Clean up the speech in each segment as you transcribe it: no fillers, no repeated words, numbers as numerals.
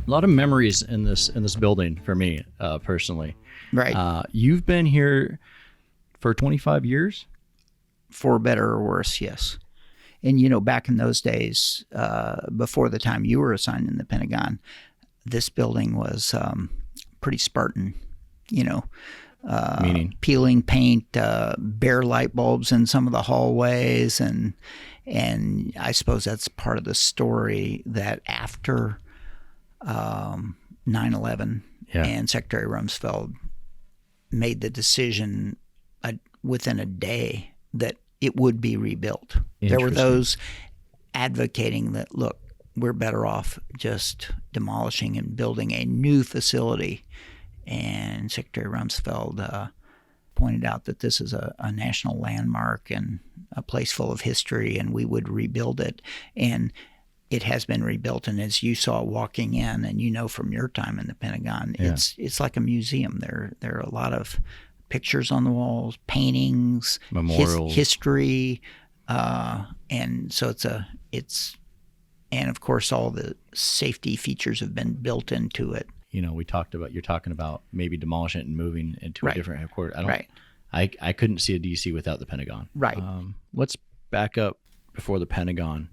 A lot of memories in this building for me, personally. Right. You've been here for 25 years? For better or worse, yes. And, back in those days, before the time you were assigned in the Pentagon, this building was pretty Spartan, Meaning? peeling paint, bare light bulbs in some of the hallways. And I suppose that's part of the story that after 9/11 and Secretary Rumsfeld made the decision within a day that it would be rebuilt. There were those advocating that, look, we're better off just demolishing and building a new facility. And Secretary Rumsfeld pointed out that this is a national landmark and a place full of history, and we would rebuild it. And it has been rebuilt. And as you saw walking in, and from your time in the Pentagon, it's like a museum. There are a lot of pictures on the walls, paintings, memorials, history, and so and of course all the safety features have been built into it. You're talking about maybe demolishing it and moving into a different headquarters. I couldn't see a DC without the Pentagon. Right. Let's back up before the Pentagon,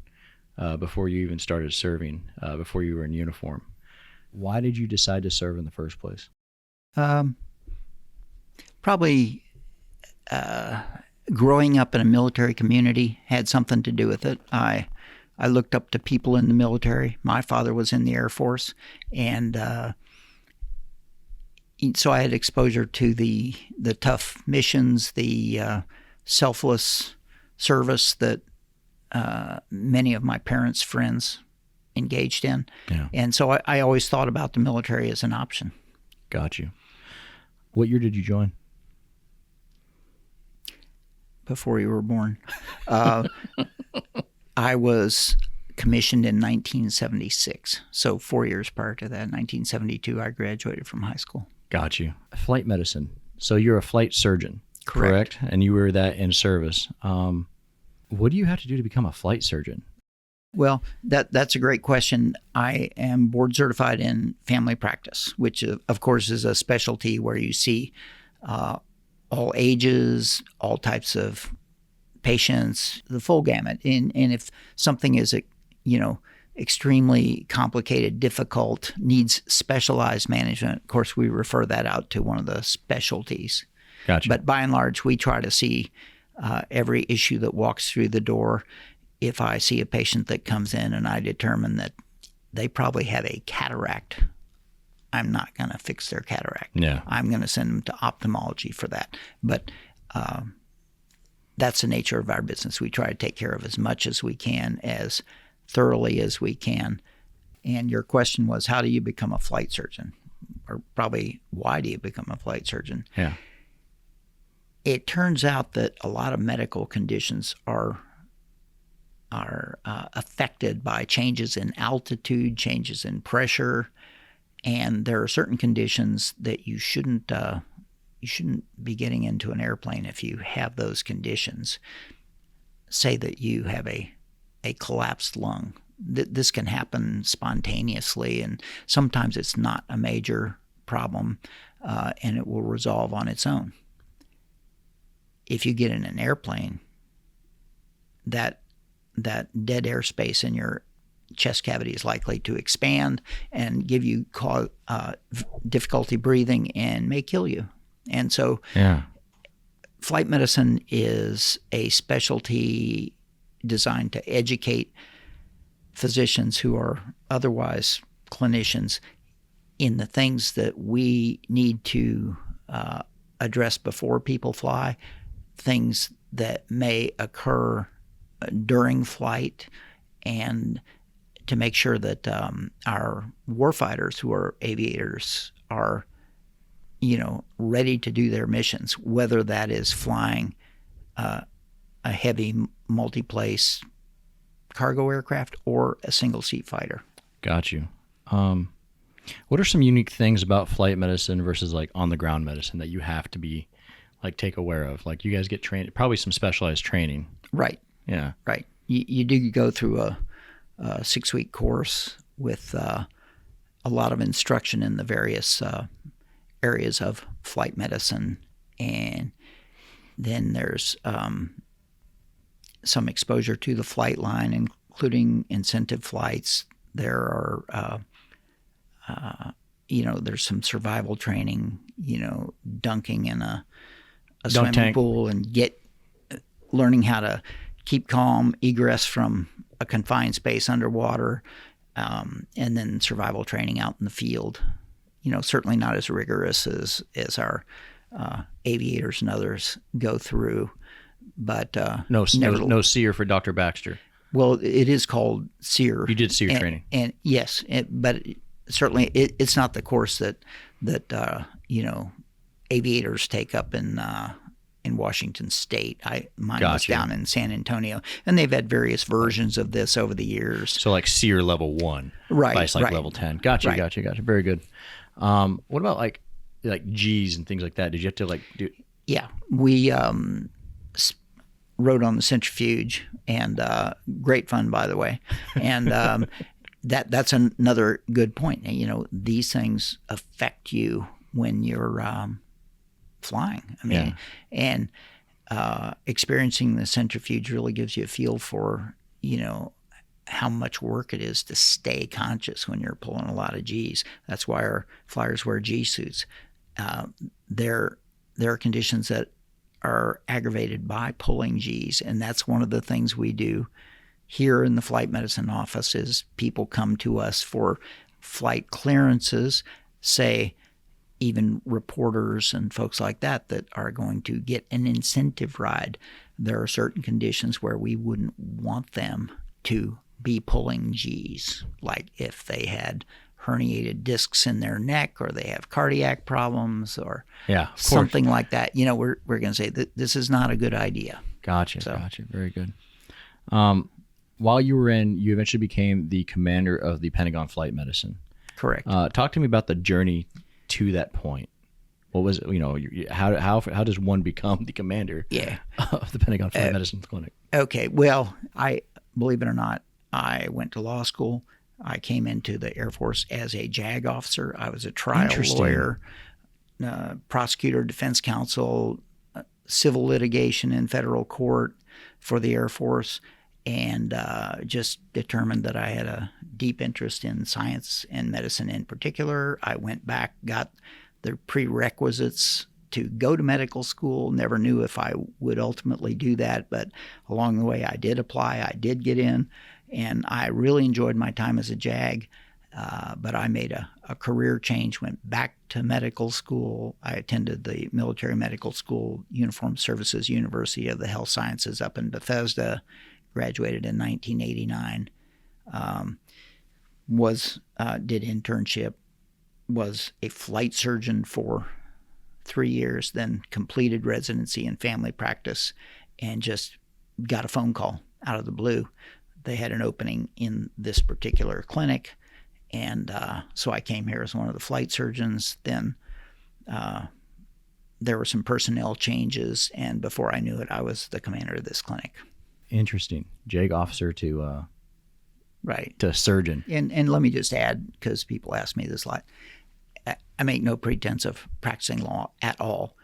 before you even started serving, before you were in uniform. Why did you decide to serve in the first place? Probably growing up in a military community had something to do with it. I looked up to people in the military. My father was in the Air Force, and so I had exposure to the tough missions, the selfless service that many of my parents' friends engaged in. Yeah. And so I always thought about the military as an option. Got you. What year did you join? Before you were born. I was commissioned in 1976. So 4 years prior to that, 1972, I graduated from high school. Got you. Flight medicine. So you're a flight surgeon, correct? And you were that in service. What do you have to do to become a flight surgeon? Well, that's a great question. I am board certified in family practice, which of course is a specialty where you see all ages, all types of patients, the full gamut. And if something is, extremely complicated, difficult, needs specialized management, of course, we refer that out to one of the specialties. Gotcha. But by and large, we try to see every issue that walks through the door. If I see a patient that comes in and I determine that they probably have a cataract, I'm not going to fix their cataract. Yeah. I'm going to send them to ophthalmology for that. But that's the nature of our business. We try to take care of as much as we can, as thoroughly as we can. And your question was, how do you become a flight surgeon? Or probably, why do you become a flight surgeon? Yeah. It turns out that a lot of medical conditions are affected by changes in altitude, changes in pressure, and there are certain conditions that you shouldn't be getting into an airplane if you have those conditions. Say that you have a collapsed lung. This can happen spontaneously, and sometimes it's not a major problem, and it will resolve on its own. If you get in an airplane, that dead airspace in your chest cavity is likely to expand and give you difficulty breathing and may kill you. And so flight medicine is a specialty designed to educate physicians who are otherwise clinicians in the things that we need to address before people fly, things that may occur during flight, and to make sure that our warfighters who are aviators are, ready to do their missions, whether that is flying a heavy multi-place cargo aircraft or a single-seat fighter. Got you. What are some unique things about flight medicine versus like on-the-ground medicine that you have to be take aware of? Like, you guys get trained, probably some specialized training. Right. Yeah. Right. You do go through a 6-week course with a a lot of instruction in the various areas of flight medicine, and then there's some exposure to the flight line, including incentive flights. There are, there's some survival training, dunking in a swimming tank. pool and learning how to keep calm, egress from a confined space underwater, and then survival training out in the field. Certainly not as rigorous as our aviators and others go through, but No SEER for Dr. Baxter. Well, it is called SEER. You did SEER training, and yes, but certainly it's not the course that aviators take up in Washington State. Mine was down in San Antonio, and they've had various versions of this over the years. So like SEER level 1, right? Vice like level 10. Gotcha. Very good. What about like G's and things like that? Did you have to do? Yeah, we rode on the centrifuge, and great fun, by the way. And that's another good point. These things affect you when you're flying. I mean, and experiencing the centrifuge really gives you a feel for how much work it is to stay conscious when you're pulling a lot of G's. That's why our flyers wear G suits. There are conditions that are aggravated by pulling G's, and that's one of the things we do here in the flight medicine office is people come to us for flight clearances, say even reporters and folks like that are going to get an incentive ride. There are certain conditions where we wouldn't want them to be pulling G's, like if they had herniated discs in their neck or they have cardiac problems or something like that. We're going to say that this is not a good idea. Gotcha. Very good. While you were you eventually became the commander of the Pentagon Flight Medicine. Correct. Talk to me about the journey to that point. What was how does one become the commander of the Pentagon Flight Medicine Clinic? Okay. Well, believe it or not, I went to law school. I came into the Air Force as a JAG officer. I was a trial lawyer, prosecutor, defense counsel, civil litigation in federal court for the Air Force, and just determined that I had a deep interest in science and medicine in particular. I went back, got the prerequisites to go to medical school. Never knew if I would ultimately do that, but along the way I did apply. I did get in. And I really enjoyed my time as a JAG, but I made a career change, went back to medical school. I attended the Military Medical School, Uniformed Services University of the Health Sciences up in Bethesda, graduated in 1989, did internship, was a flight surgeon for 3 years, then completed residency in family practice, and just got a phone call out of the blue. They had an opening in this particular clinic, and so I came here as one of the flight surgeons. Then there were some personnel changes, and before I knew it, I was the commander of this clinic. Interesting. JAG officer to right to surgeon. And let me just add, because people ask me this a lot, I make no pretense of practicing law at all,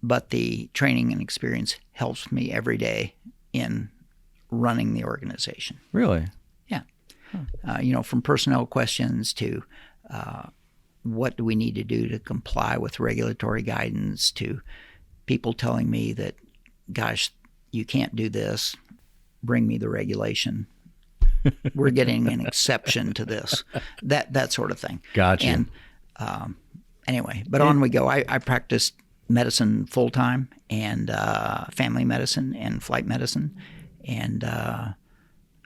but the training and experience helps me every day in running the organization. Really? Yeah. From personnel questions to what do we need to do to comply with regulatory guidance, to people telling me that, gosh, you can't do this, bring me the regulation. We're getting an exception to this, that sort of thing. Gotcha. And anyway, but on we go. I practiced medicine full-time, and family medicine and flight medicine, and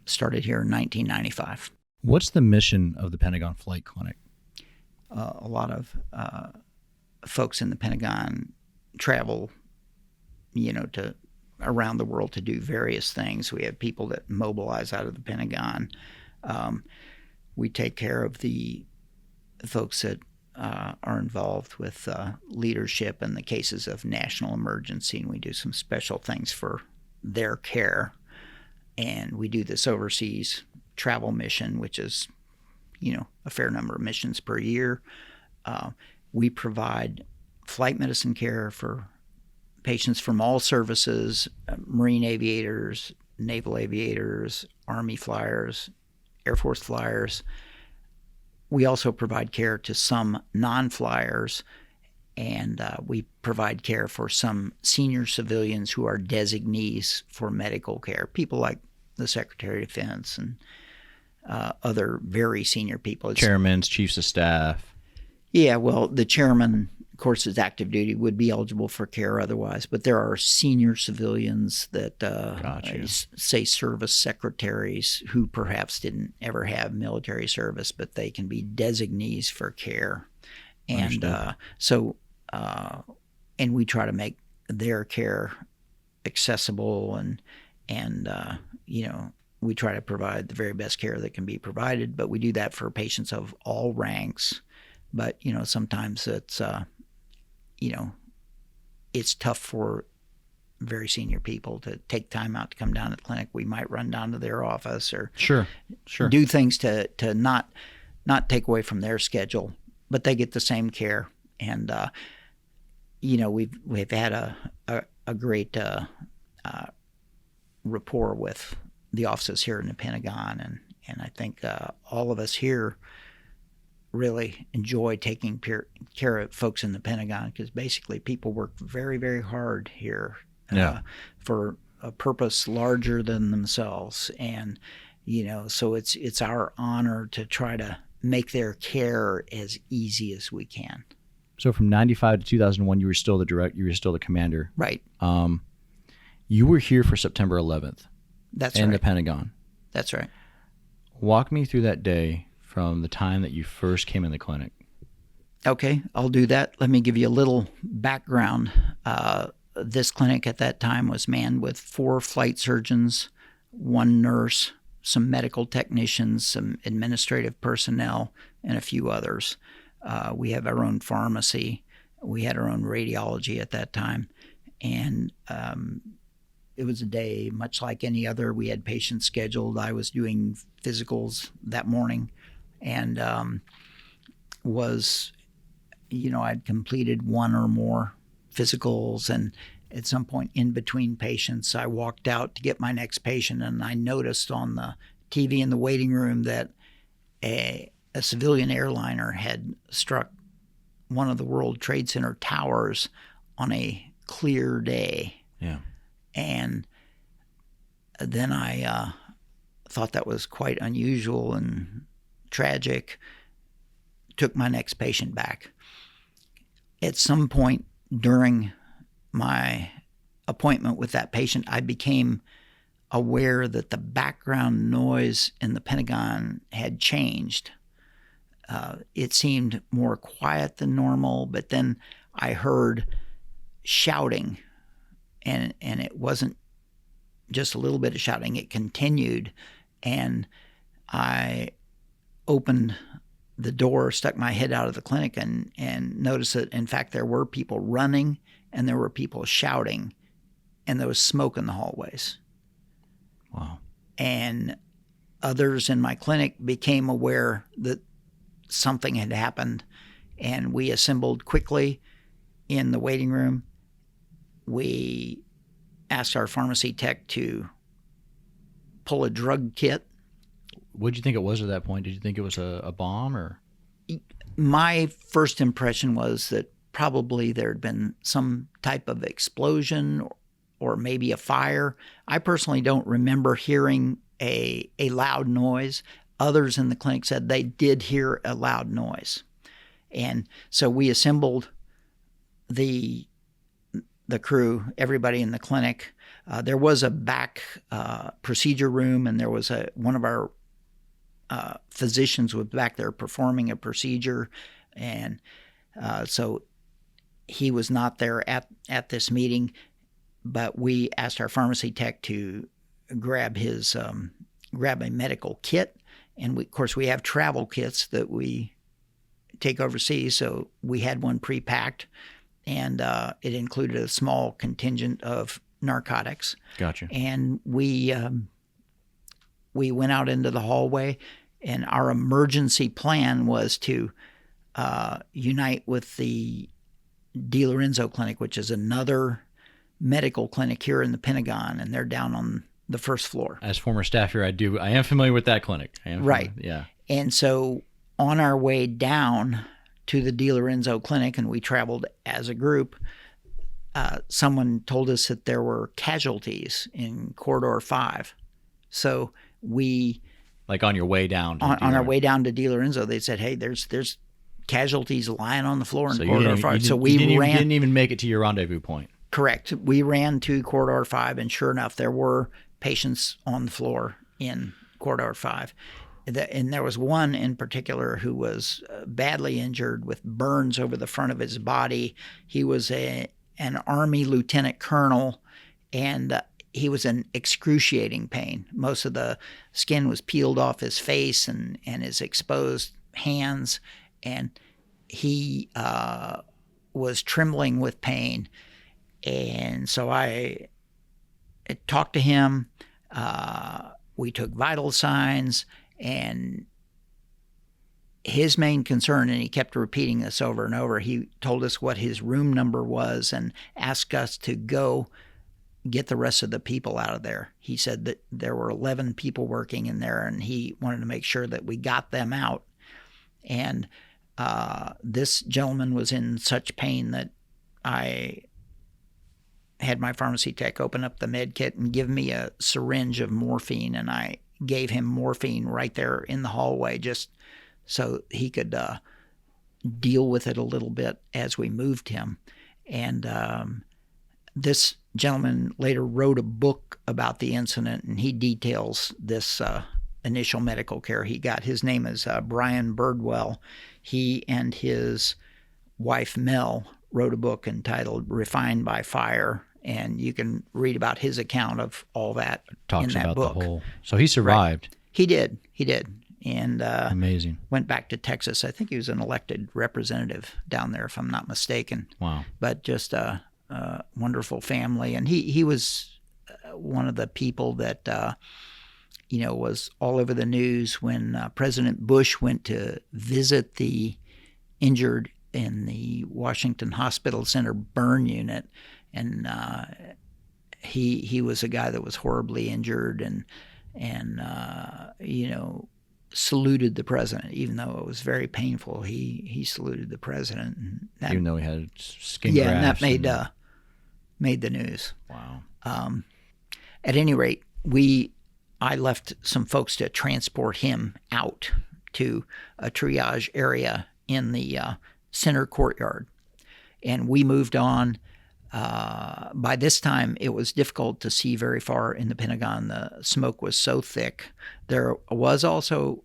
started here in 1995. What's the mission of the Pentagon Flight Clinic? A lot of folks in the Pentagon travel, to around the world to do various things. We have people that mobilize out of the Pentagon. We take care of the folks that are involved with leadership in the cases of national emergency, and we do some special things for their care. And we do this overseas travel mission, which is, a fair number of missions per year. We provide flight medicine care for patients from all services, Marine aviators, Naval aviators, Army flyers, Air Force flyers. We also provide care to some non-flyers, and we provide care for some senior civilians who are designees for medical care, people like the Secretary of Defense and other very senior people. Chairmen, chiefs of staff. Yeah, well, the chairman, of course, is active duty, would be eligible for care otherwise, but there are senior civilians that, say, service secretaries who perhaps didn't ever have military service, but they can be designees for care. And and we try to make their care accessible, and we try to provide the very best care that can be provided, but we do that for patients of all ranks. But, sometimes it's, it's tough for very senior people to take time out to come down to the clinic. We might run down to their office or sure do things to not take away from their schedule, but they get the same care. And, we've had a great rapport with the offices here in the Pentagon. And I think all of us here really enjoy taking care of folks in the Pentagon, because basically people work very, very hard here for a purpose larger than themselves. And, so it's our honor to try to make their care as easy as we can. So from 95 to 2001, you were still the commander. Right. You were here for September 11th. That's in right. the Pentagon. That's right. Walk me through that day from the time that you first came in the clinic. Okay, I'll do that. Let me give you a little background. This clinic at that time was manned with 4 flight surgeons, 1 nurse, some medical technicians, some administrative personnel, and a few others. We have our own pharmacy. We had our own radiology at that time. And it was a day much like any other. We had patients scheduled. I was doing physicals that morning, and I'd completed 1 or more physicals, and at some point in between patients, I walked out to get my next patient, and I noticed on the TV in the waiting room that a civilian airliner had struck one of the World Trade Center towers on a clear day. Yeah. And then I thought that was quite unusual and tragic, took my next patient back. At some point during my appointment with that patient, I became aware that the background noise in the Pentagon had changed. It seemed more quiet than normal, but then I heard shouting, and it wasn't just a little bit of shouting. It continued, and I opened the door, stuck my head out of the clinic, and noticed that, in fact, there were people running and there were people shouting, and there was smoke in the hallways. Wow. And others in my clinic became aware that something had happened, and we assembled quickly in the waiting room. We asked our pharmacy tech to pull a drug kit. What did you think it was at that point? Did you think it was a bomb, or? My first impression was that probably there had been some type of explosion or maybe a fire. I personally don't remember hearing a loud noise. Others in the clinic said they did hear a loud noise. And so we assembled the crew, everybody in the clinic. There was a back procedure room, and there was one of our physicians was back there performing a procedure, and so he was not there at this meeting. But we asked our pharmacy tech to grab a medical kit, and of course we have travel kits that we take overseas, so we had one pre-packed, and it included a small contingent of narcotics. Gotcha. And we went out into the hallway, And our emergency plan was to unite with the DiLorenzo Clinic, which is another medical clinic here in the Pentagon, and they're down on the first floor. As former staff here, I am familiar with that clinic. Right. Yeah. And so on our way down to the DiLorenzo Clinic, and we traveled as a group, someone told us that there were casualties in Corridor 5. So we... Like on your way down. On our way down to DiLorenzo, they said, hey, there's casualties lying on the floor in Corridor 5. So we didn't even make it to your rendezvous point. Correct. We ran to Corridor 5, and sure enough, there were patients on the floor in Corridor 5. And there was one in particular who was badly injured with burns over the front of his body. He was an Army lieutenant colonel, and he was in excruciating pain. Most of the skin was peeled off his face and his exposed hands, and he was trembling with pain. And so I talked to him. We took vital signs, and his main concern, and he kept repeating this over and over, he told us what his room number was and asked us to go get the rest of the people out of there. He said that there were 11 people working in there, and he wanted to make sure that we got them out. And this gentleman was in such pain that I had my pharmacy tech open up the med kit and give me a syringe of morphine, and I gave him morphine right there in the hallway just so he could deal with it a little bit as we moved him. And this gentleman later wrote a book about the incident, and he details this initial medical care he got. His name is Brian Birdwell. He and his wife Mel wrote a book entitled Refined by Fire, and you can read about his account of all that in that book. So he survived. Right. He did. And amazing. Went back to Texas. I think he was an elected representative down there, if I'm not mistaken. Wow. But just a wonderful family. And he was one of the people that, was all over the news when President Bush went to visit the injured in the Washington Hospital Center burn unit, and he was a guy that was horribly injured and saluted the president, even though it was very painful. He saluted the president, and that, even though he had skin grafts. Yeah, and that made the news. Wow. At any rate, I left some folks to transport him out to a triage area in the center courtyard, and we moved on. By this time, it was difficult to see very far in the Pentagon. The smoke was so thick. There was also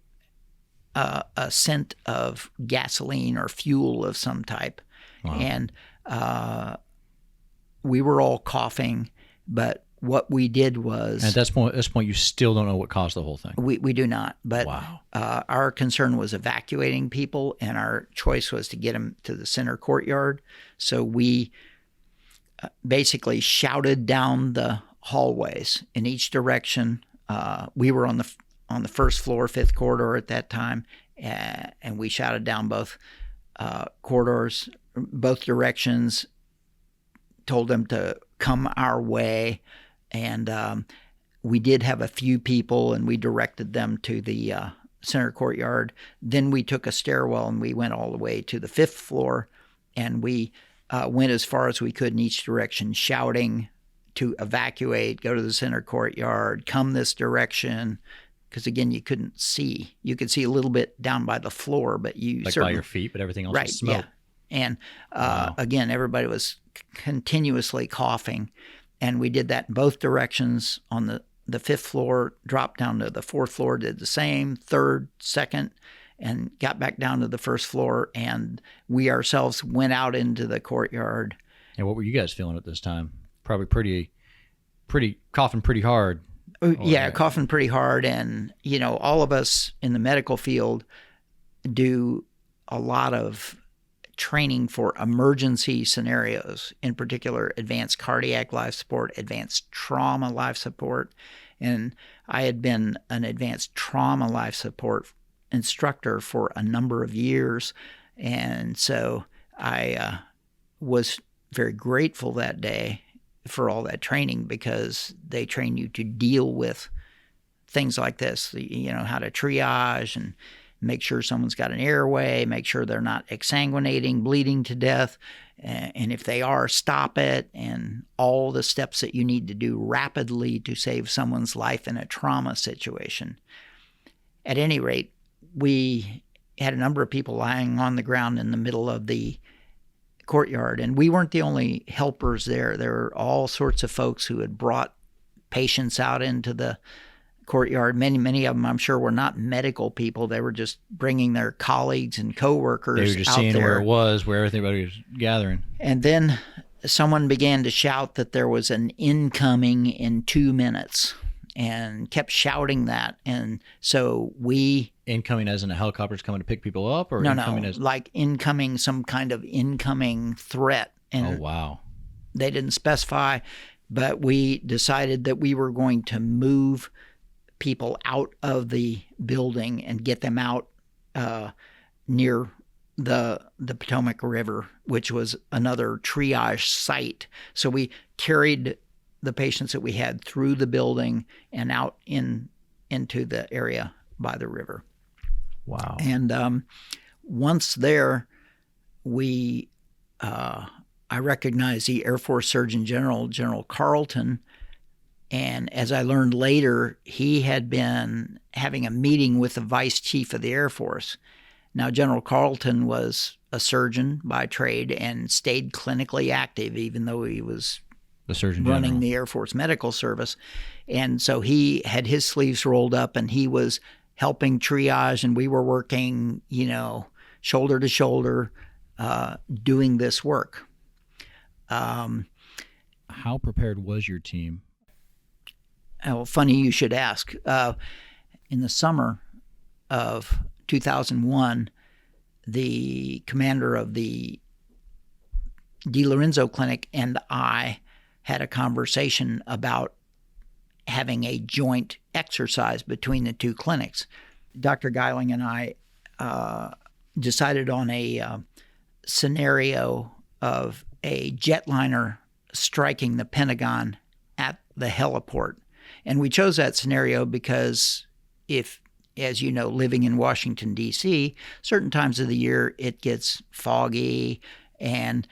a scent of gasoline or fuel of some type. Wow. And we were all coughing, but what we did was... At this point, you still don't know what caused the whole thing. We do not. But wow. Our concern was evacuating people, and our choice was to get them to the center courtyard. So we basically shouted down the hallways in each direction. We were on the first floor, fifth corridor at that time, and we shouted down both corridors, both directions, told them to come our way. And we did have a few people, and we directed them to the center courtyard. Then we took a stairwell, and we went all the way to the fifth floor, and we went as far as we could in each direction, shouting to evacuate, go to the center courtyard, come this direction. Because, again, you couldn't see. You could see a little bit down by the floor, but you like certainly... by your feet, but everything else right, was smoke. Yeah. And, wow. Again, everybody was continuously coughing. And we did that in both directions. On the fifth floor, dropped down to the fourth floor, did the same, third, second, and got back down to the first floor. And we ourselves went out into the courtyard. And what were you guys feeling at this time? Probably pretty coughing pretty hard. Yeah, coughing pretty hard. And, all of us in the medical field do a lot of training for emergency scenarios, in particular advanced cardiac life support, advanced trauma life support. And I had been an advanced trauma life support instructor for a number of years. And so I was very grateful that day for all that training, because they train you to deal with things like this, how to triage and make sure someone's got an airway, make sure they're not exsanguinating, bleeding to death, and if they are, stop it, and all the steps that you need to do rapidly to save someone's life in a trauma situation. At any rate, we had a number of people lying on the ground in the middle of the courtyard, and we weren't the only helpers there. There were all sorts of folks who had brought patients out into the courtyard. Many of them, I'm sure, were not medical people. They were just bringing their colleagues and coworkers out there. They were just seeing where it was, where everybody was gathering. And then someone began to shout that there was an incoming in 2 minutes, and kept shouting that. And so we... Incoming as in a helicopter's coming to pick people up? Or No, like incoming, some kind of incoming threat. And oh, wow. They didn't specify, but we decided that we were going to move people out of the building and get them out near the Potomac River, which was another triage site. So we carried the patients that we had through the building and out into the area by the river. Wow. And once there, I recognized the Air Force Surgeon General, General Carlton. And as I learned later, he had been having a meeting with the Vice Chief of the Air Force. Now, General Carlton was a surgeon by trade and stayed clinically active, even though he was the Surgeon running General. the Air Force Medical Service. And so he had his sleeves rolled up, and he was helping triage, and we were working, shoulder to shoulder, doing this work. How prepared was your team? Oh, funny you should ask. In the summer of 2001, the commander of the DiLorenzo Clinic and I had a conversation about having a joint exercise between the two clinics. Dr. Geiling and I decided on a scenario of a jetliner striking the Pentagon at the heliport. And we chose that scenario because as you know, living in Washington, D.C., certain times of the year it gets foggy, and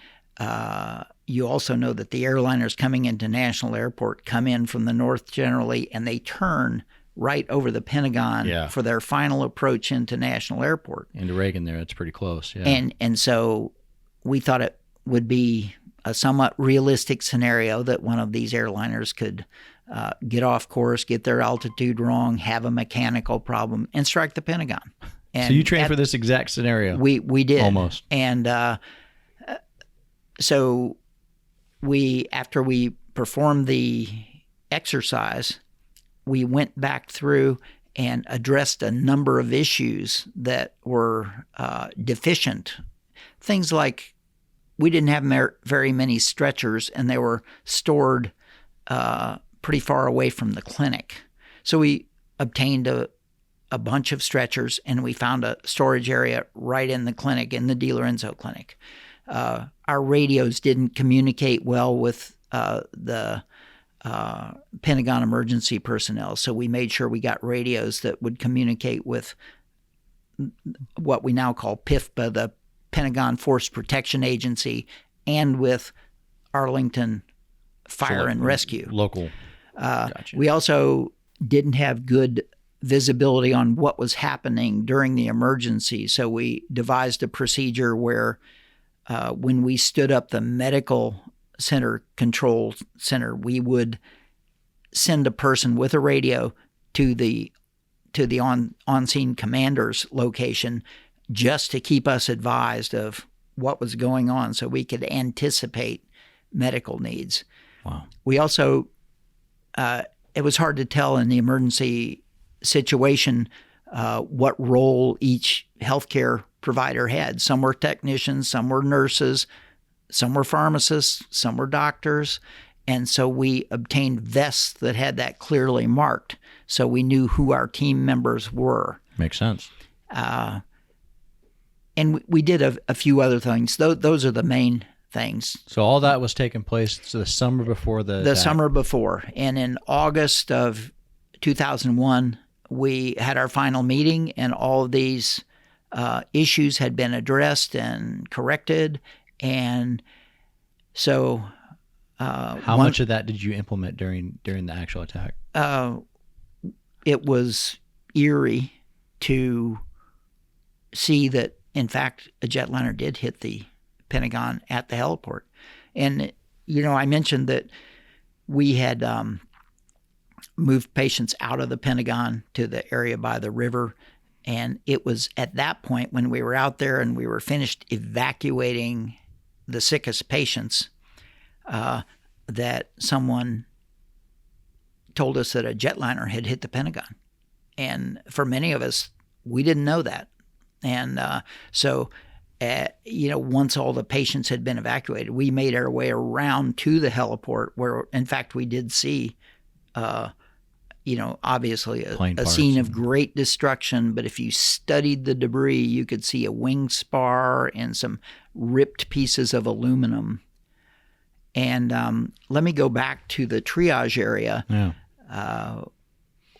you also know that the airliners coming into National Airport come in from the north generally, and they turn right over the Pentagon for their final approach into National Airport. Into Reagan there, it's pretty close. Yeah. And so we thought it would be a somewhat realistic scenario that one of these airliners could get off course, get their altitude wrong, have a mechanical problem, and strike the Pentagon. And so you trained for this exact scenario? We did. Almost. And so after we performed the exercise, we went back through and addressed a number of issues that were deficient. Things like we didn't have very many stretchers, and they were stored pretty far away from the clinic. So we obtained a bunch of stretchers, and we found a storage area right in the clinic, in the DiLorenzo clinic. Our radios didn't communicate well with the Pentagon emergency personnel, so we made sure we got radios that would communicate with what we now call PIFPA, the Pentagon Force Protection Agency, and with Arlington Fire and Rescue. Local. Gotcha. We also didn't have good visibility on what was happening during the emergency, so we devised a procedure where when we stood up the medical center control center, we would send a person with a radio to the on-scene commander's location just to keep us advised of what was going on so we could anticipate medical needs. Wow. We also, it was hard to tell in the emergency situation what role each healthcare provider had. Some were technicians, some were nurses, some were pharmacists, some were doctors. And so we obtained vests that had that clearly marked, so we knew who our team members were. Makes sense. And we did a few other things. Those are the main things. So all that was taking place the summer before the attack. Summer before. And in August of 2001, we had our final meeting, and all of these issues had been addressed and corrected. And so how much of that did you implement during the actual attack? It was eerie to see that, in fact, a jetliner did hit the Pentagon at the heliport. And, I mentioned that we had moved patients out of the Pentagon to the area by the river. And it was at that point when we were out there and we were finished evacuating the sickest patients that someone told us that a jetliner had hit the Pentagon. And for many of us, we didn't know that. And so once all the patients had been evacuated, we made our way around to the heliport where, in fact, we did see, obviously a scene of great destruction. But if you studied the debris, you could see a wing spar and some ripped pieces of aluminum. And let me go back to the triage area. Yeah.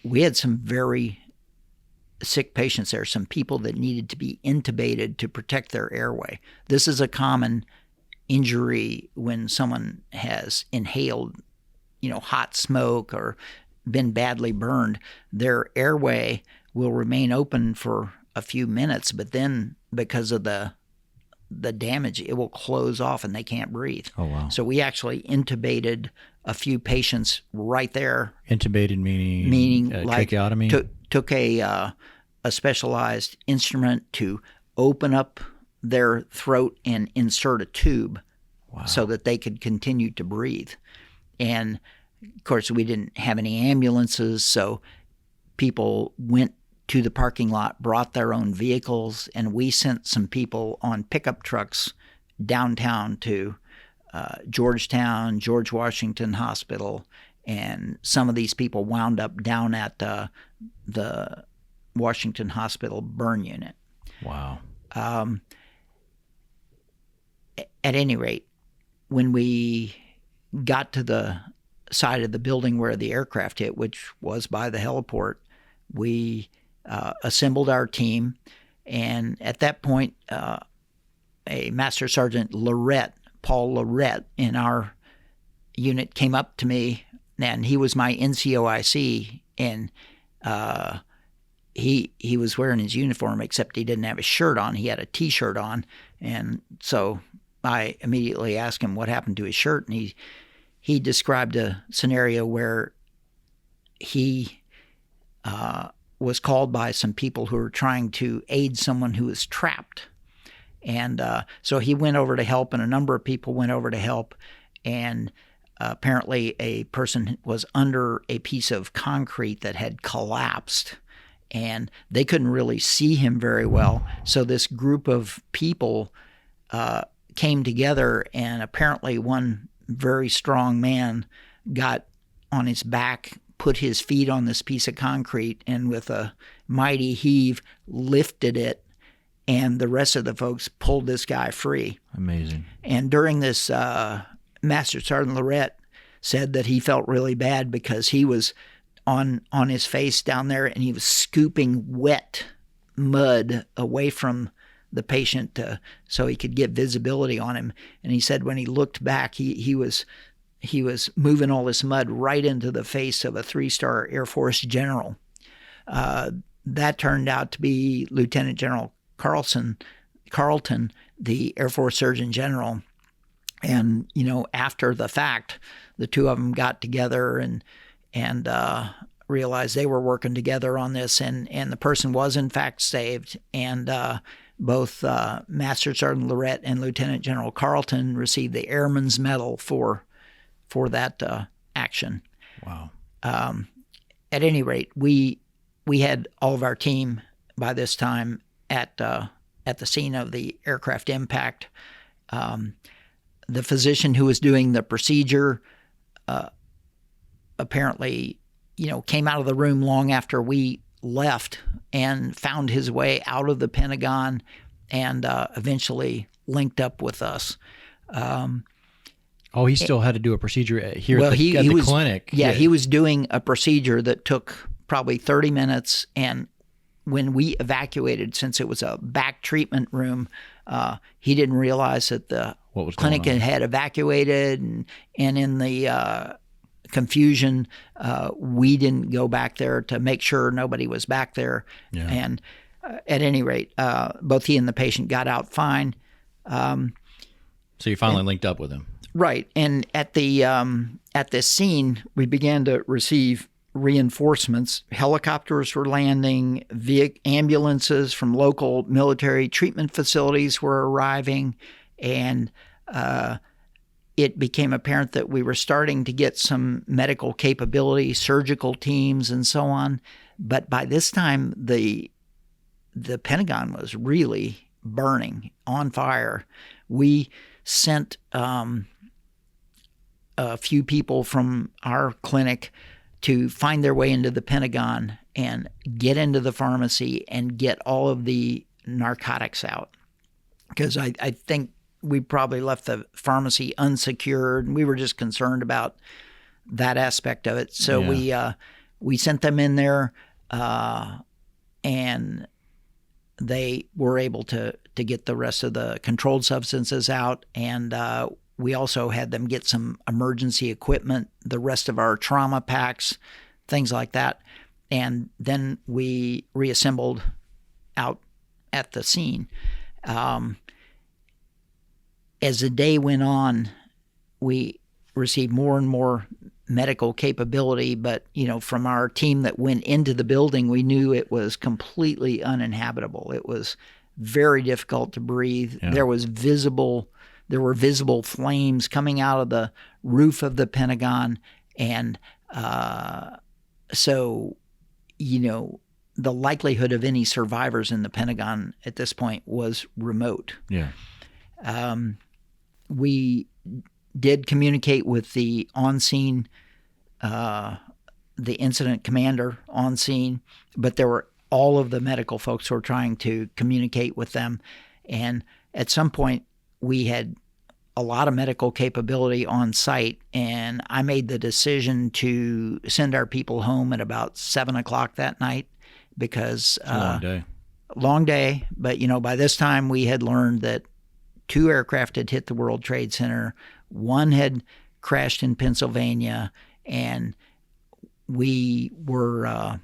We had some very sick patients there, some people that needed to be intubated to protect their airway. This is a common injury when someone has inhaled, hot smoke or been badly burned. Their airway will remain open for a few minutes, but then because of the damage, it will close off and they can't breathe. Oh, wow. So we actually intubated a few patients right there. Intubated meaning like tracheotomy? Took a specialized instrument to open up their throat and insert a tube. Wow. So that they could continue to breathe. And, of course, we didn't have any ambulances, so people went to the parking lot, brought their own vehicles, and we sent some people on pickup trucks downtown to Georgetown, George Washington Hospital, and some of these people wound up down at the Washington Hospital burn unit. Wow. At any rate, when we got to the side of the building where the aircraft hit, which was by the heliport, we assembled our team. And at that point, a Master Sergeant Paul Lorette in our unit came up to me, and he was my NCOIC, and he was wearing his uniform, except he didn't have a shirt on. He had a T-shirt on, and so I immediately asked him what happened to his shirt, and he described a scenario where he was called by some people who were trying to aid someone who was trapped. And so he went over to help, and a number of people went over to help, and apparently a person was under a piece of concrete that had collapsed, and they couldn't really see him very well. So this group of people came together, and apparently one very strong man got on his back, put his feet on this piece of concrete, and with a mighty heave lifted it, and the rest of the folks pulled this guy free. Amazing. And during this, Master Sergeant Lorette said that he felt really bad because he was on his face down there, and he was scooping wet mud away from the patient so he could get visibility on him. And he said when he looked back, he was moving all this mud right into the face of a 3-star Air Force general. That turned out to be Lieutenant General Carlton, the Air Force Surgeon General. And, after the fact, the two of them got together and realized they were working together on this, and the person was in fact saved. And both Master Sergeant Lorette and Lieutenant General Carlton received the Airman's Medal for that action. Wow. At any rate, we had all of our team by this time at the scene of the aircraft impact. The physician who was doing the procedure apparently, came out of the room long after we left and found his way out of the Pentagon and eventually linked up with us. He still had to do a procedure here Well, at the was, clinic. Yeah, he was doing a procedure that took probably 30 minutes. And when we evacuated, since it was a back treatment room, he didn't realize that the clinic had evacuated. And in the confusion, we didn't go back there to make sure nobody was back there. Yeah. And at any rate, both he and the patient got out fine. So you finally linked up with him. Right. And at this scene, we began to receive reinforcements. Helicopters were landing, ambulances from local military treatment facilities were arriving, and it became apparent that we were starting to get some medical capability, surgical teams, and so on. But by this time, the Pentagon was really burning, on fire. We sent a few people from our clinic to find their way into the Pentagon and get into the pharmacy and get all of the narcotics out. Because I think we probably left the pharmacy unsecured, and we were just concerned about that aspect of it. So we sent them in there, and they were able to get the rest of the controlled substances out, and we also had them get some emergency equipment, the rest of our trauma packs, things like that. And then we reassembled out at the scene. As the day went on, we received more and more medical capability, but from our team that went into the building, we knew it was completely uninhabitable. It was very difficult to breathe. Yeah. There were visible flames coming out of the roof of the Pentagon, and so the likelihood of any survivors in the Pentagon at this point was remote. Yeah. We did communicate with the on-scene, the incident commander on scene, but there were all of the medical folks who were trying to communicate with them. And at some point, we had a lot of medical capability on site, and I made the decision to send our people home at about 7 o'clock that night because it's a long day. Long day, but by this time we had learned that 2 aircraft had hit the World Trade Center, 1 had crashed in Pennsylvania, and we were,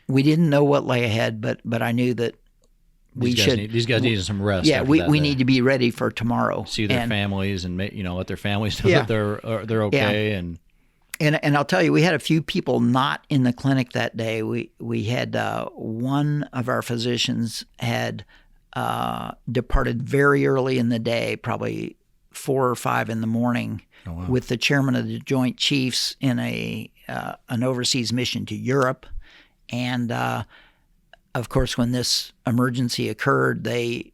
we didn't know what lay ahead, but I knew that these guys needed some rest. Yeah, we need to be ready for tomorrow. See their families and let their families know that they're okay. Yeah. And I'll tell you, we had a few people not in the clinic that day. We had one of our physicians had departed very early in the day, probably 4 or 5 in the morning, with the chairman of the Joint Chiefs in an overseas mission to Europe. And of course, when this emergency occurred, they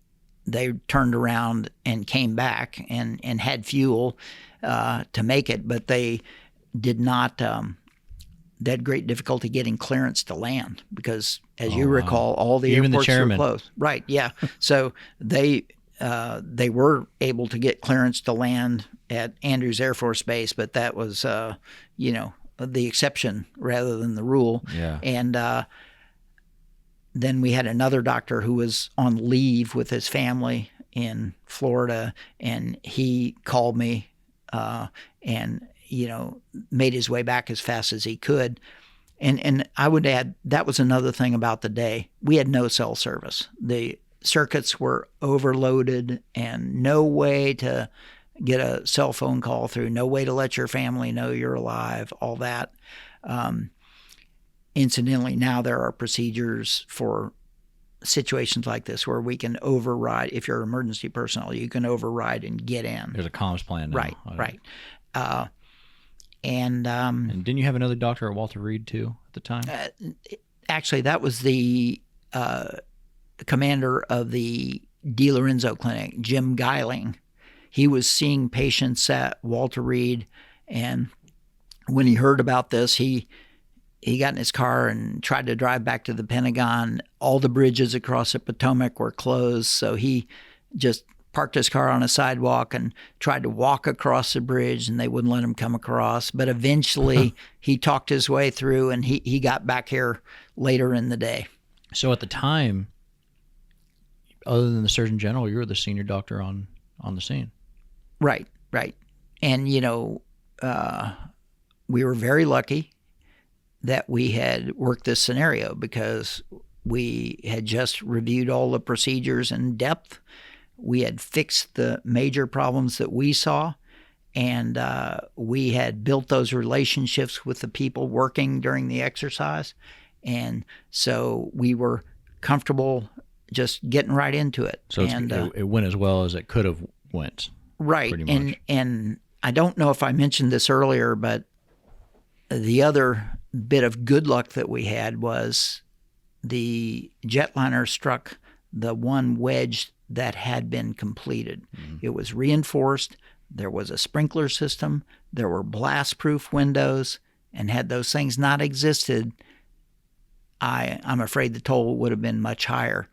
turned around and came back and had fuel to make it, but they did not. They had great difficulty getting clearance to land because, as you recall, all the airports were closed. Right? Yeah. So they were able to get clearance to land at Andrews Air Force Base, but that was the exception rather than the rule. Yeah. And then we had another doctor who was on leave with his family in Florida, and he called me and made his way back as fast as he could. And I would add, that was another thing about the day. We had no cell service. The circuits were overloaded and no way to get a cell phone call through, no way to let your family know you're alive, all that. Incidentally, now there are procedures for situations like this where we can override. If you're emergency personnel, you can override and get in. There's a comms plan now. Right. And didn't you have another doctor at Walter Reed too at the time? Actually, that was the commander of the DiLorenzo Clinic, Jim Geiling. He was seeing patients at Walter Reed, and when he heard about this, he he got in his car and tried to drive back to the Pentagon. All the bridges across the Potomac were closed, so he just parked his car on a sidewalk and tried to walk across the bridge, and they wouldn't let him come across. But eventually he talked his way through, and he got back here later in the day. So at the time, other than the Surgeon General, you were the senior doctor on the scene. Right. And, we were very lucky that we had worked this scenario because we had just reviewed all the procedures in depth. We had fixed the major problems that we saw, and we had built those relationships with the people working during the exercise. And so we were comfortable just getting right into it. So it went as well as it could have went. Right. Pretty much. And I don't know if I mentioned this earlier, but the other bit of good luck that we had was the jetliner struck the one wedge that had been completed. Mm-hmm. It was reinforced. There was a sprinkler system. There were blast-proof windows. And had those things not existed, I'm afraid the toll would have been much higher.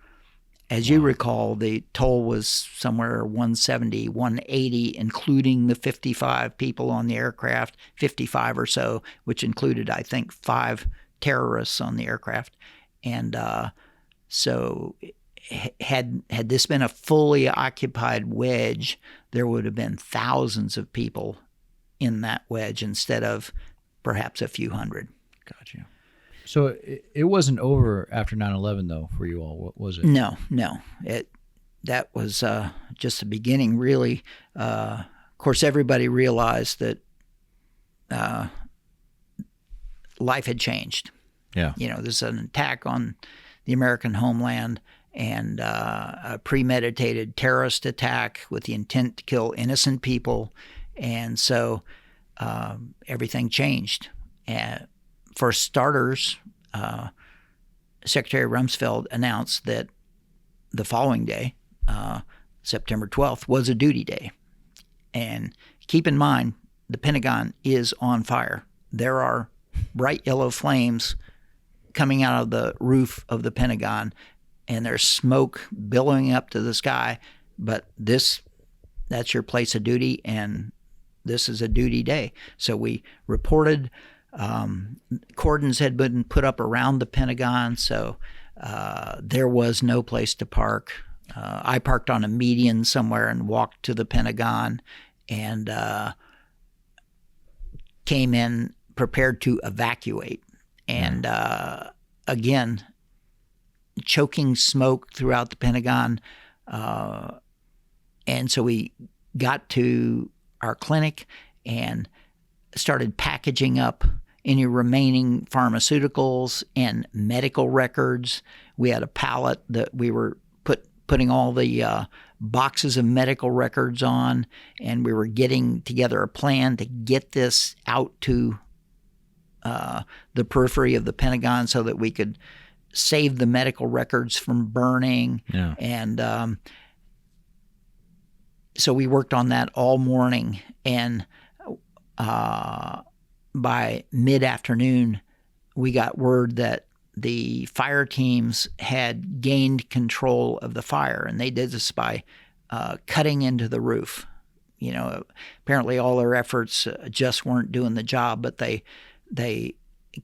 As you recall, the toll was somewhere 170, 180, including the 55 people on the aircraft, 55 or so, which included, I think, 5 terrorists on the aircraft. And so had this been a fully occupied wedge, there would have been thousands of people in that wedge instead of perhaps a few hundred. Gotcha. So it wasn't over after 9/11, though, for you all, was it? No. That was just the beginning, really. Of course, everybody realized that life had changed. Yeah. There's an attack on the American homeland and a premeditated terrorist attack with the intent to kill innocent people. And so everything changed. For starters, Secretary Rumsfeld announced that the following day, September 12th, was a duty day. And keep in mind, the Pentagon is on fire. There are bright yellow flames coming out of the roof of the Pentagon, and there's smoke billowing up to the sky. But that's your place of duty, and this is a duty day. So we reported. Cordons had been put up around the Pentagon, so there was no place to park. I parked on a median somewhere and walked to the Pentagon and came in prepared to evacuate. And again, choking smoke throughout the Pentagon. And so we got to our clinic and started packaging up any remaining pharmaceuticals and medical records. We had a pallet that we were putting all the boxes of medical records on, and we were getting together a plan to get this out to the periphery of the Pentagon so that we could save the medical records from burning. Yeah. And so we worked on that all morning, and by mid-afternoon, we got word that the fire teams had gained control of the fire, and they did this by cutting into the roof. Apparently all their efforts just weren't doing the job, but they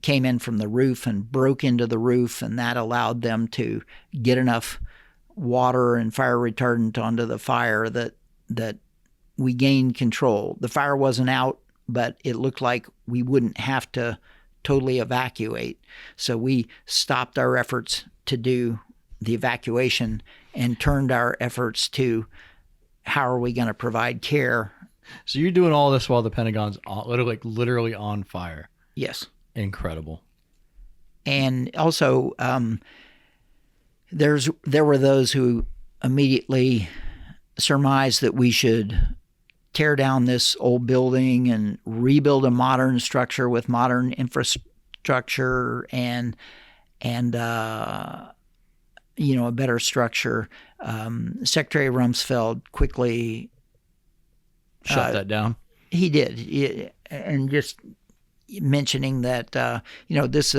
came in from the roof and broke into the roof, and that allowed them to get enough water and fire retardant onto the fire that we gained control. The fire wasn't out, but it looked like we wouldn't have to totally evacuate. So we stopped our efforts to do the evacuation and turned our efforts to how are we going to provide care. So you're doing all this while the Pentagon's literally on fire. Yes. Incredible. And also, there were those who immediately surmised that we should tear down this old building and rebuild a modern structure with modern infrastructure and a better structure. Secretary Rumsfeld quickly shut that down. He did, and just mentioning that this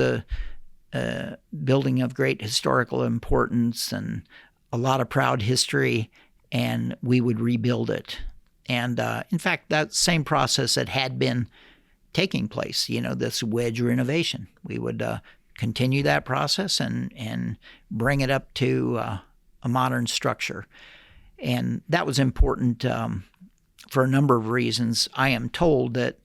building of great historical importance and a lot of proud history, and we would rebuild it. And in fact, that same process that had been taking place, this wedge renovation, we would continue that process and bring it up to a modern structure. And that was important for a number of reasons. I am told that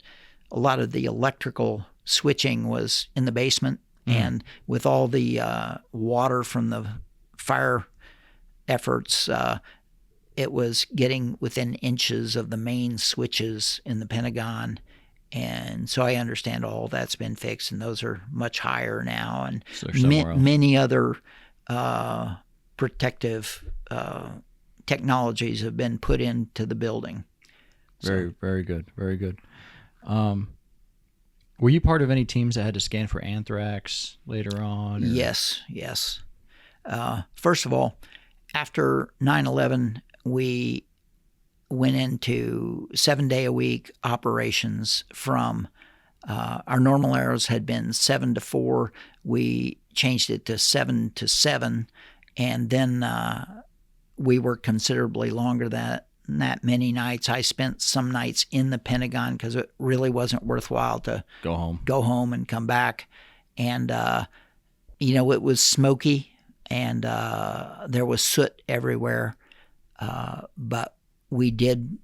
a lot of the electrical switching was in the basement, and with all the water from the fire efforts, it was getting within inches of the main switches in the Pentagon. And so I understand all that's been fixed, and those are much higher now, and So they're somewhere else. many other protective technologies have been put into the building. Very, very good. Very good. Were you part of any teams that had to scan for anthrax later on? Or? Yes. First of all, after 9/11, we went into 7-day-a-week operations from our normal hours had been 7 to 4. We changed it to 7 to 7, and then we worked considerably longer than that many nights. I spent some nights in the Pentagon because it really wasn't worthwhile to Go home and come back. And, it was smoky, and there was soot everywhere. But we did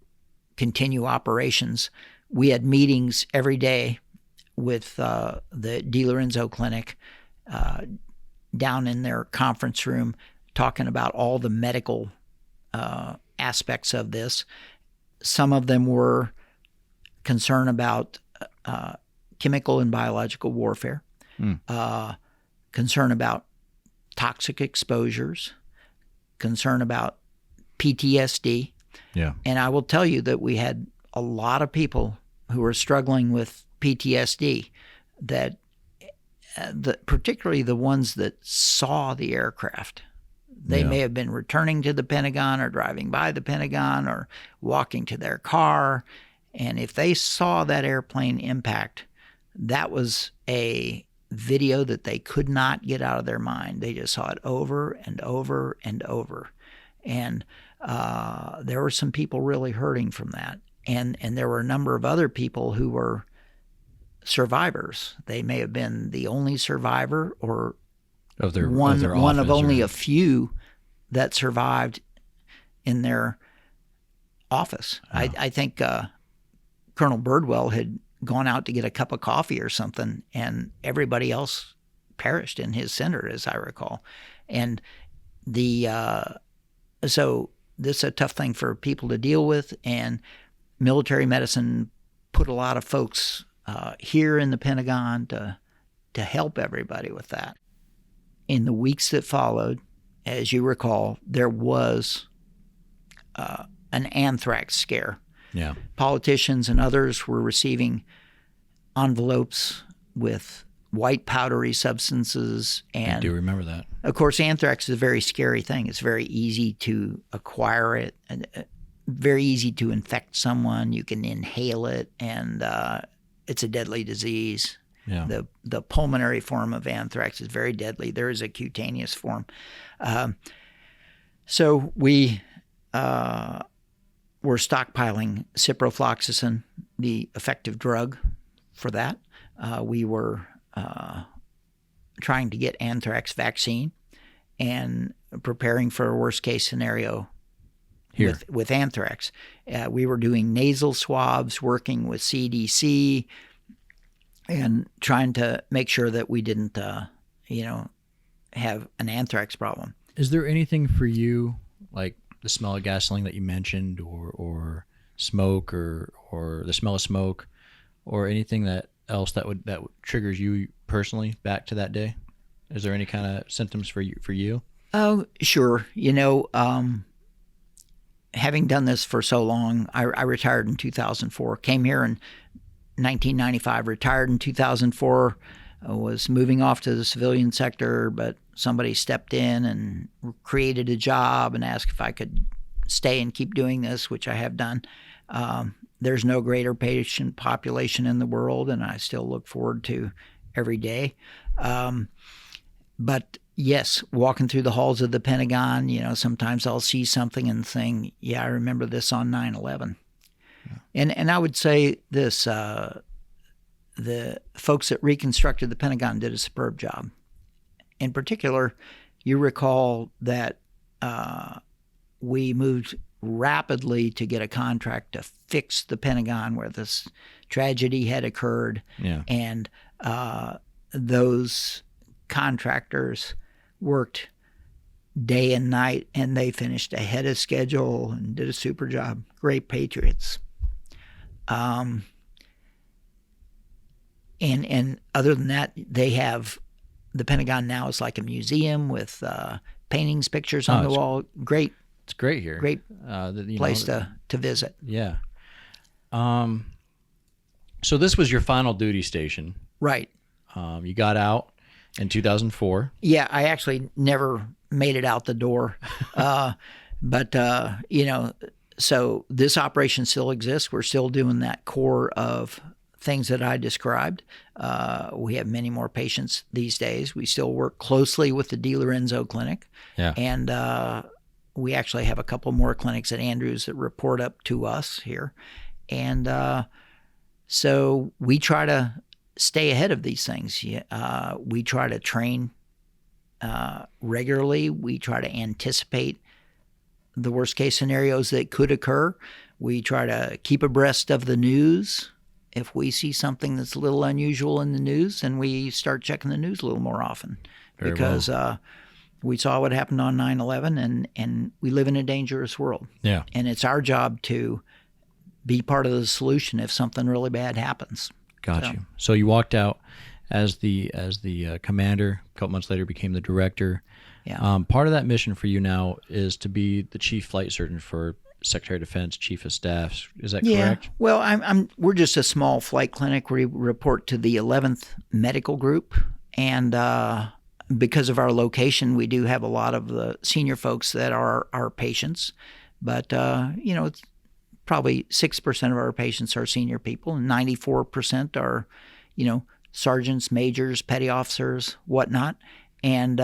continue operations. We had meetings every day with the DiLorenzo Clinic down in their conference room, talking about all the medical aspects of this. Some of them were concerned about chemical and biological warfare, concern about toxic exposures, concern about PTSD. Yeah. And I will tell you that we had a lot of people who were struggling with PTSD, that particularly the ones that saw the aircraft. They may have been returning to the Pentagon or driving by the Pentagon or walking to their car. And if they saw that airplane impact, that was a video that they could not get out of their mind. They just saw it over and over and over. And there were some people really hurting from that. And there were a number of other people who were survivors. They may have been the only survivor, or one of only a few that survived in their office. Oh. I think Colonel Birdwell had gone out to get a cup of coffee or something, and everybody else perished in his center, as I recall. And so this is a tough thing for people to deal with, and military medicine put a lot of folks here in the Pentagon to help everybody with that. In the weeks that followed, as you recall, there was an anthrax scare. Yeah. Politicians and others were receiving envelopes with white powdery substances. And I do remember that. Of course, anthrax is a very scary thing. It's very easy to acquire it, and very easy to infect someone. You can inhale it, and it's a deadly disease. Yeah. The pulmonary form of anthrax is very deadly. There is a cutaneous form. So we were stockpiling ciprofloxacin, the effective drug for that. We were trying to get anthrax vaccine and preparing for a worst-case scenario with anthrax. We were doing nasal swabs, working with CDC, and trying to make sure that we didn't, have an anthrax problem. Is there anything for you, like the smell of gasoline that you mentioned, or smoke, or the smell of smoke, or anything else that triggers you personally back to that day? Is there any kind of symptoms for you? Oh, sure. Having done this for so long, I retired in 2004. Came here in 1995, retired in 2004, was moving off to the civilian sector, but somebody stepped in and created a job and asked if I could stay and keep doing this, which I have done. there's no greater patient population in the world, and I still look forward to every day. But yes, walking through the halls of the Pentagon, sometimes I'll see something and think, yeah, I remember this on 9/11. Yeah. And I would say this, the folks that reconstructed the Pentagon did a superb job. In particular, you recall that we moved rapidly to get a contract to fix the Pentagon where this tragedy had occurred. Yeah. And those contractors worked day and night, and they finished ahead of schedule and did a super job. Great patriots. And other than that, they have the Pentagon now is like a museum with paintings, pictures on the wall. Great. It's great here. Great place to visit. Yeah. So this was your final duty station. Right. You got out in 2004. Yeah, I actually never made it out the door. But so this operation still exists. We're still doing that core of things that I described. We have many more patients these days. We still work closely with the De Lorenzo Clinic. Yeah. And we actually have a couple more clinics at Andrews that report up to us here. And so we try to stay ahead of these things. We try to train regularly. We try to anticipate the worst case scenarios that could occur. We try to keep abreast of the news. If we see something that's a little unusual in the news, then we start checking the news a little more often. Because we saw what happened on 9/11, and we live in a dangerous world. Yeah. And it's our job to be part of the solution if something really bad happens. Got you. So you walked out as the commander. A couple months later, became the director. Yeah. Part of that mission for you now is to be the chief flight surgeon for Secretary of Defense, Chief of Staff. Is that correct? Well, we're just a small flight clinic. We report to the 11th Medical Group, and because of our location, we do have a lot of the senior folks that are our patients. But it's probably 6% of our patients are senior people, and 94% are, sergeants, majors, petty officers, whatnot. And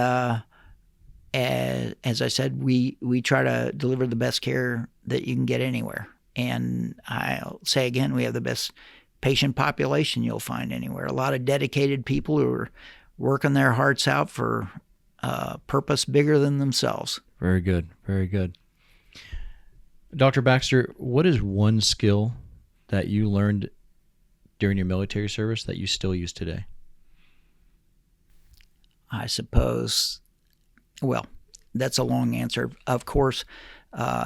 as I said, we try to deliver the best care that you can get anywhere. And I'll say again, we have the best patient population you'll find anywhere. A lot of dedicated people who are working their hearts out for a purpose bigger than themselves. Very good. Very good. Dr. Baxter, what is one skill that you learned during your military service that you still use today? I suppose, well, that's a long answer. Of course,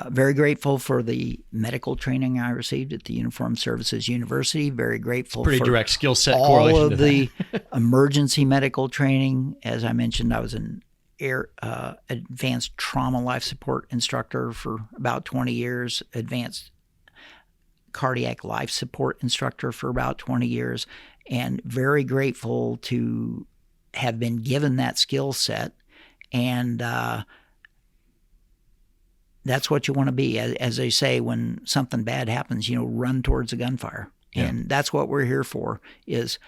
very grateful for the medical training I received at the Uniformed Services University. Very grateful Pretty for direct skill set all correlation of the emergency medical training. As I mentioned, I was an advanced trauma life support instructor for about 20 years, advanced cardiac life support instructor for about 20 years, and very grateful to have been given that skill set. And that's what you want to be. As they say, when something bad happens, run towards a gunfire. Yeah. And that's what we're here for, is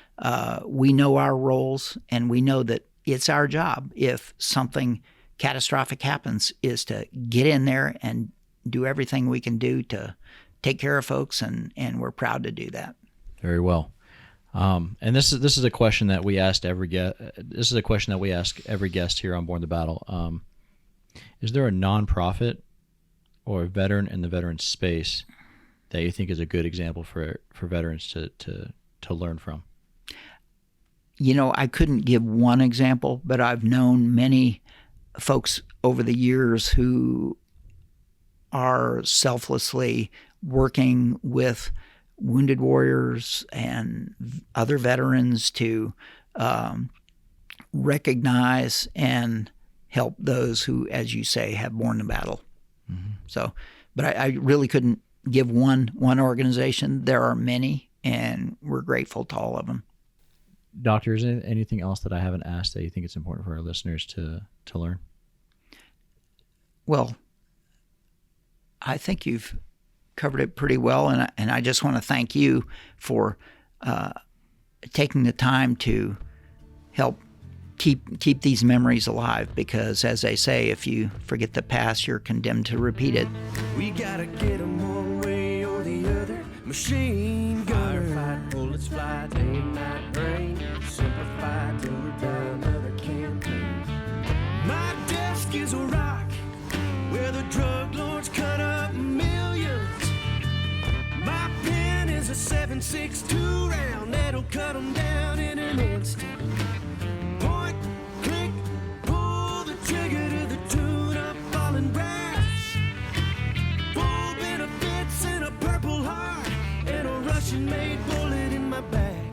we know our roles, and we know that it's our job, if something catastrophic happens, is to get in there and do everything we can do to take care of folks, and we're proud to do that. Very well. And this is a question that we asked every guest. This is a question that we ask every guest here on Borne the Battle. Is there a nonprofit or a veteran in the veteran space that you think is a good example for veterans to learn from? I couldn't give one example, but I've known many folks over the years who are selflessly working with wounded warriors and other veterans to recognize and help those who, as you say, have borne the battle. Mm-hmm. So, but I really couldn't give one organization. There are many, and we're grateful to all of them. Doctor, is there anything else that I haven't asked that you think it's important for our listeners to learn? Well, I think you've covered it pretty well, and I just want to thank you for taking the time to help keep these memories alive, because as they say, if you forget the past, you're condemned to repeat it. We gotta get 'em one way or the other. Machine gunner, firefight, bullets fly, day and night rain. Simplify, do or die, another campaign. My desk is a rock where the drug lords cut up millions. My pen is a 7.62 round that'll cut 'em down in an instant. Point, click, pull the trigger to the tune of falling brass. Full benefits and a purple heart and a Russian-made bullet in my bag.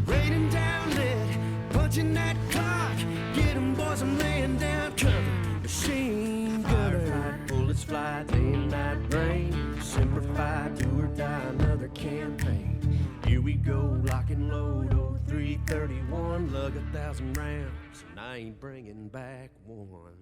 Raining down lead, punching that clock. Get 'em boys, I'm laying down cover. Machine gunner, firefight, bullets fly, day and night rain. Simplify, do or die, another campaign. Here we go, lock and load, 0331, lug 1,000 rounds, and I ain't bringing back one.